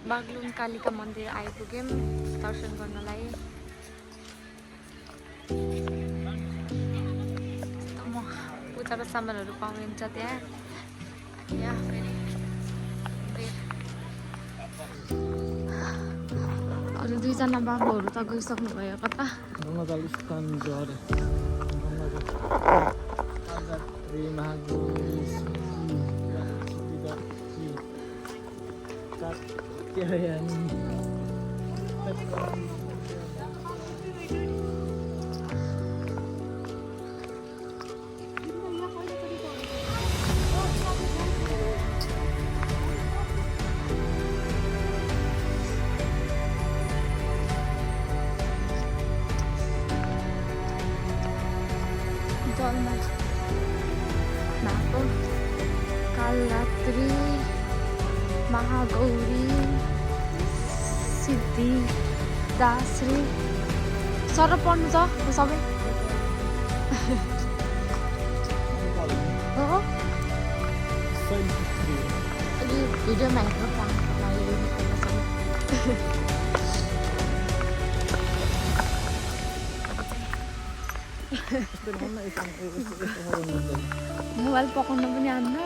बागलुङ कालिका मन्दिर आइपुग्यौँ दर्शन गर्नलाई। पूजाको सामानहरू पाइन्छ त्यहाँ। यहाँ फेरि अरू दुईजना बाबुहरू त गइसक्नु भयो कता। जलमा नाको कालरात्री महागौरी सिद्धि दाश्री सर पढ्नु छ सबै हो। अलि भिडियोमा हेरेर पढ्नुको लागि मोबाइल पकाउन पनि आन्न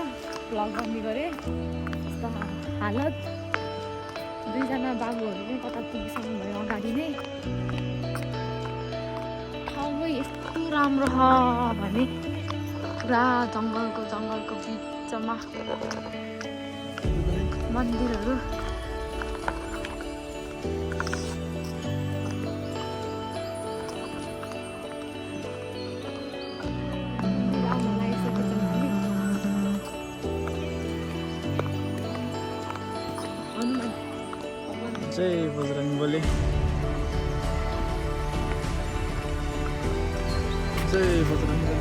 भ्लग गर्ने गरेँ। यस्तो हालत दुईजना बाबुहरू पनि कता पुगिसक्नु भयो अगाडि नै। ठाउँ यस्तो राम्रो छ भने पुरा जङ्गलको बिचमा मन्दिरहरू। जय बजरंगबली, जय बजरंगबली।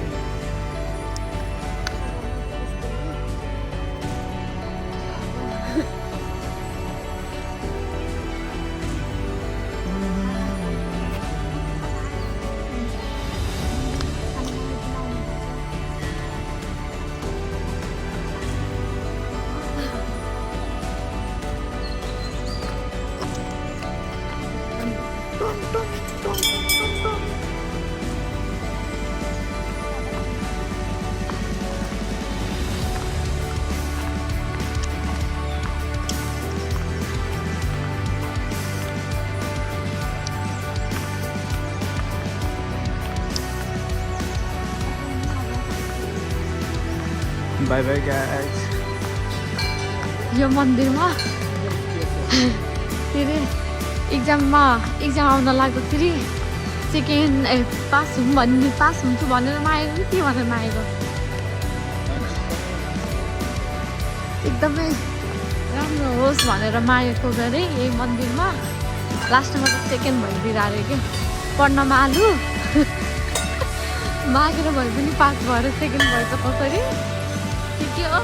Bye bye guys. यो मन्दिरमा फेरि एक्जाम आउन लाग्दाखेरि पास हुन्छु भनेर नआएको कि के भनेर नआएको। एकदमै राम्रो होस् भनेर मागेको गरे यही मन्दिरमा। लास्टमा त सेकेन्ड भइदिएर अरे के पढ्नमा आलु मागेर भए पनि पास भएर सेकेन्ड भएछ कसरी के हो।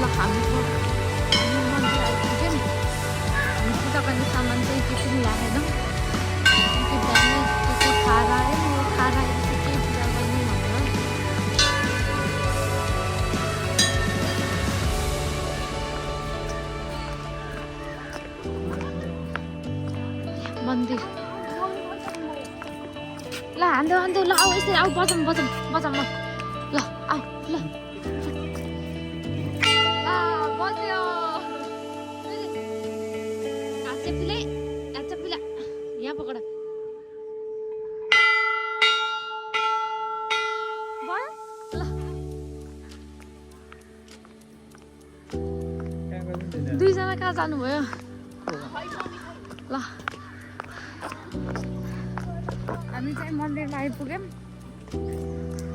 ल हामी मन्दिर आइपुग्यौँ। हामी पूजा गर्ने सामान चाहिँ के पनि ल्याएनौँ। बिहानै के खाएर आयौँ। यो खाएर आएपछि केही पूजा गर्ने भनेर मन्दिर। ल हान्दै ल आऊ यसरी आऊ बजाउँ ल आऊ ल बज्यो चप्पीले यहाँ पकड भयो ल। दुईजना कहाँ जानुभयो ल। हामी चाहिँ मन्दिरमा आइपुग्यौँ।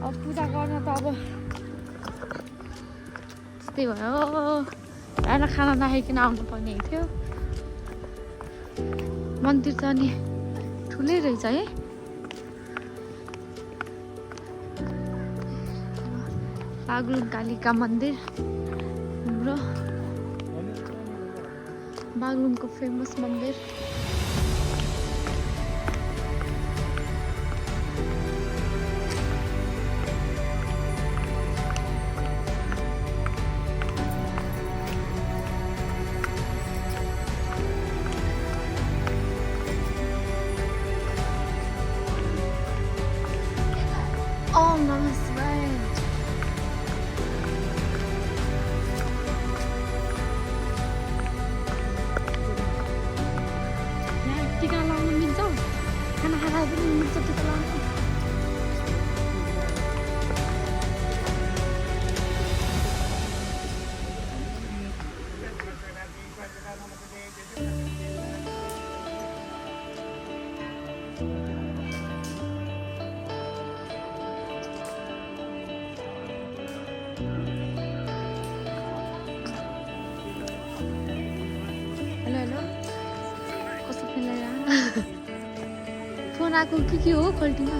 अब पूजा गर्न त अब त्यस्तै भयो। खाना नखाइकन आउनु पर्ने थियो। मन्दिर त अनि ठुलै रहेछ है। बागलुङ कालिका मन्दिर हाम्रो बागलुङको फेमस मन्दिर। ओम नमः शिवाय। यहाँ टिका लाउनु मिल्छ, खाना खाँदा पनि मिल्छ टिका लाउनु। हेलो हेलो, कस्तो खेलेर फोन आएको के हो खल्टीमा?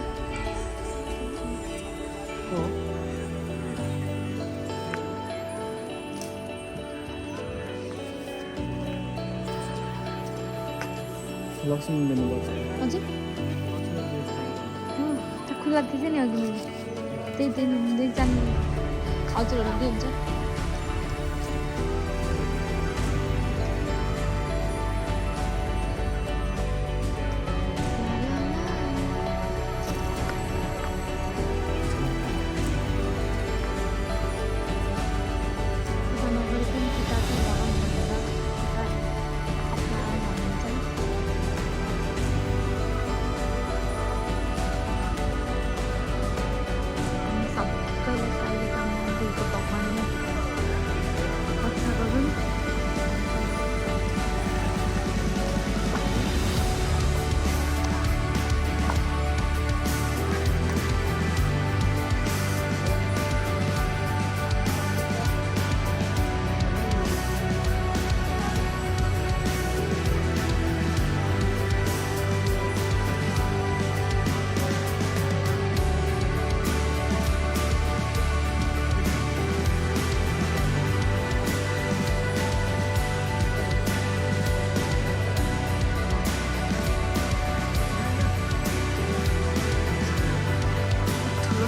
लक्ष्मी दिनुपर्छ। हजुर त्यो खुल्ला थिएछ नि अघि मैले, त्यही त्यही जानु हजुरहरू के हुन्छ।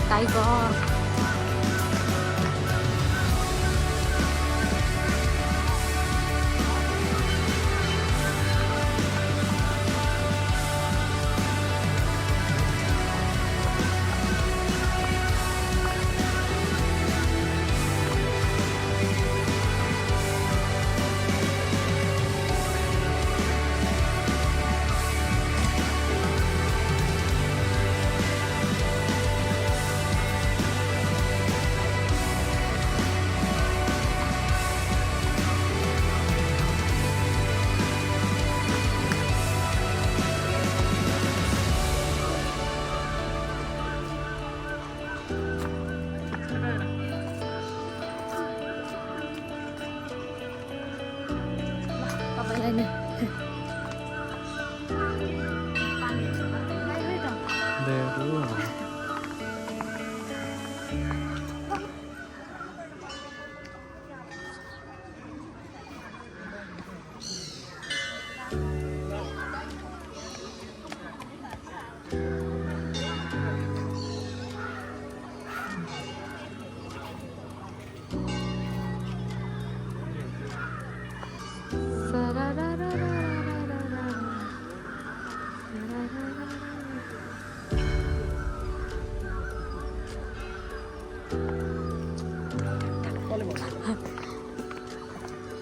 टाइगर तपाईँलाई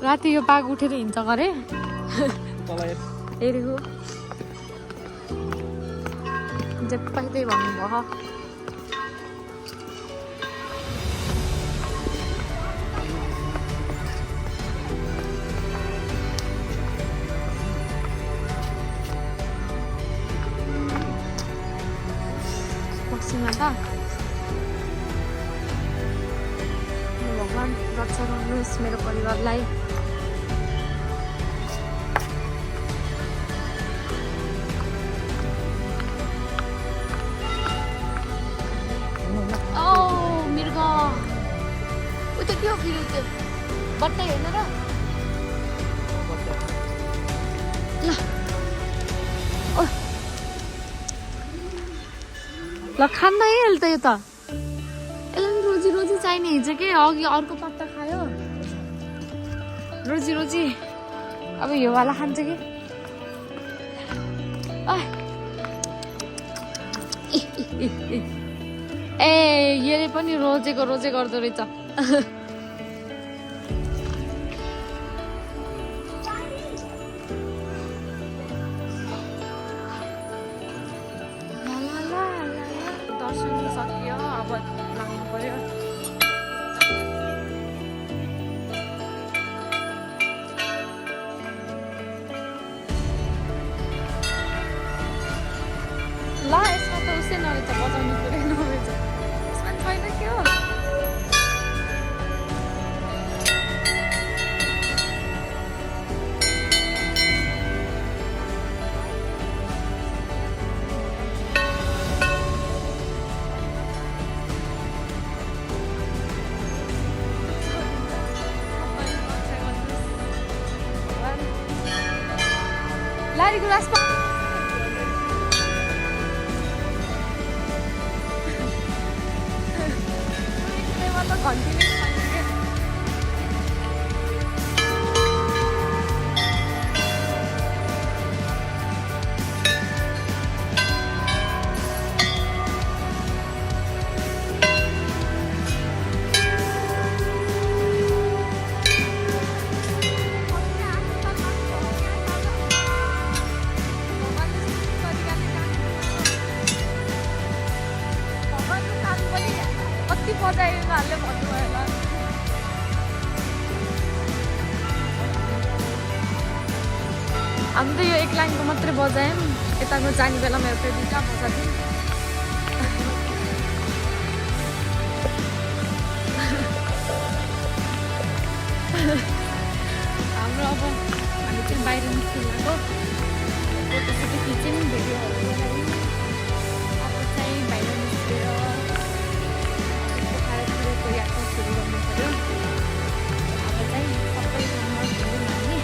राति यो बाघ उठेर हिँड्छ गरे हेरेको जे पहिल्यै भन्नुभयो। बक्सीमा त भगवान् रक्षा गर्नुहोस् मेरो परिवारलाई। के हो फेरि त्यो बट्टा हेर्नु र ल खान्न है अहिले त यो त यसलाई पनि रोजी रोजी चाहिने हिजो के अघि अर्को पत्ता खायो रोजी रोजी अब यो वाला खान्छ कि ए यसले पनि रोजेको रोजे गर्दो रहेछ दर्शन सकियो अब लाग्नु पर्यो ल यसमा त उसै नरहेछ बजाउने कुरै नरहेछ यसमा छैन के हो लारीको रास्ता बजाइहाल्यो भन्नुभयो होला हामी त यो एक लाइनको मात्रै बजायौँ यताको जाने बेलामा एउटा दुईवटा बजाथ्यौँ हाम्रो अब हामी चाहिँ बाहिर निस्किरहेको फोटोसोटो खिच्यौँ भिडियोहरू बनायौँ अब चाहिँ बाहिर निस्केर यात्रा सुरु गर्नु पर्यो अब चाहिँ सबै ठाउँमा घुम्यौँ हामी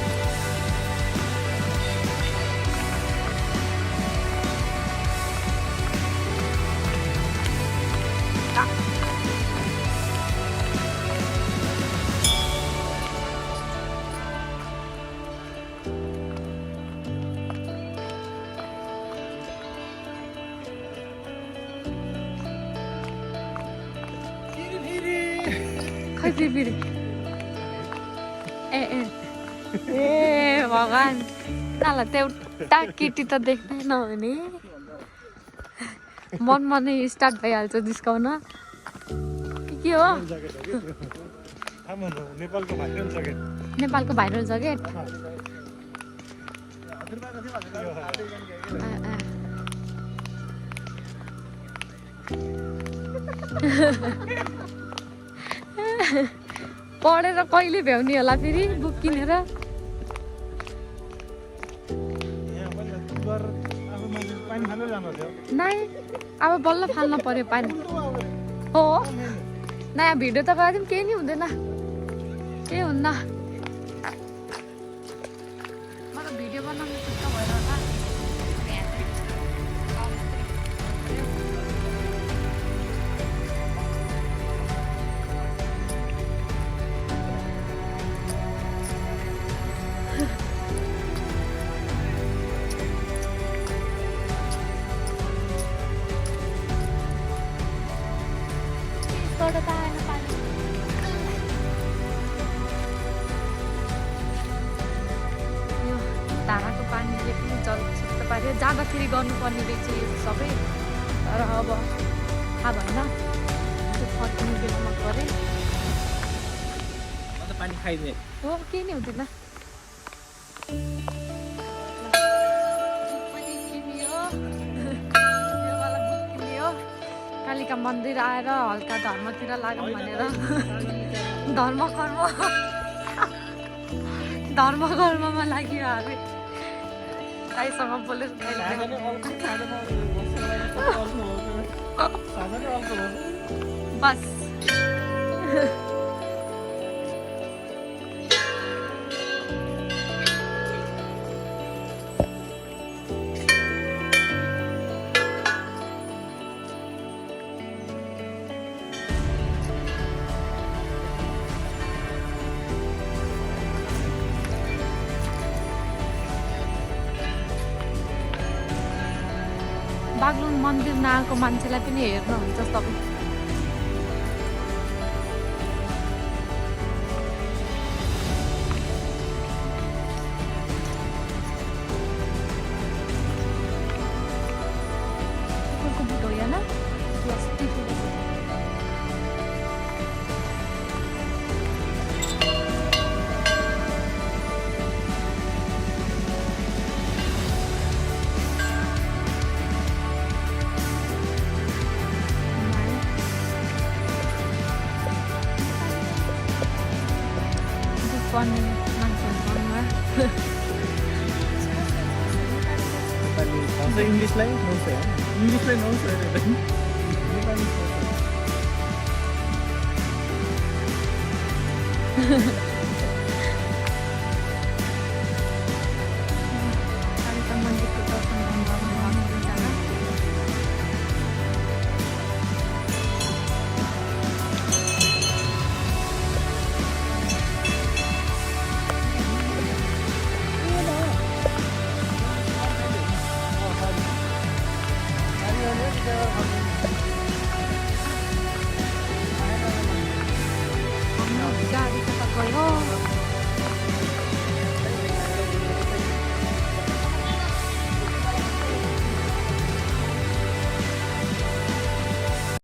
खै फेरि ए भगवान् नाला त एउटा केटी त देख्दैन भने मनमा नै स्टार्ट भइहाल्छ जिस्काउन के हो नेपालको भाइरल ज्याकेट पढेर कहिले भ्याउने होला फेरि बुक किनेर नाइ अब बल्ल फाल्न पर्यो पानी हो नयाँ भिडियो त गऱ्यौँ केही नि हुँदैन केही हुन्न मलाई भिडियो बनाउनु सुत्ता भएर होला यो धाराको पानीले पनि जलचित्त पार्यो जाँदाखेरि गर्नुपर्ने रहेछ यो सबै तर अब थाहा भएन फर्किने बेलामा गरेँ पानी खाइदिए हो केही नै हुँदैन कालिका मन्दिर आएर हल्का धर्मतिर लागौँ भनेर धर्म कर्ममा लाग्यो हामी दाइसँग बोलेर बस बागलुङ मन्दिर नआएको मान्छेलाई पनि हेर्नुहुन्छ तपाईँ। कुकुरको बुट हो या ना? यस, कुकुरको बुट। पढ्ने मान्छेहरूको अनुहार। नेपाली भाषा इङ्ग्लिसलाई नौछ है इङ्ग्लिसलाई नौछ अरे नेपाली कालिका मन्दिरको दर्शन गर्नु आउनुहुन्छ। गाडी कता गयो?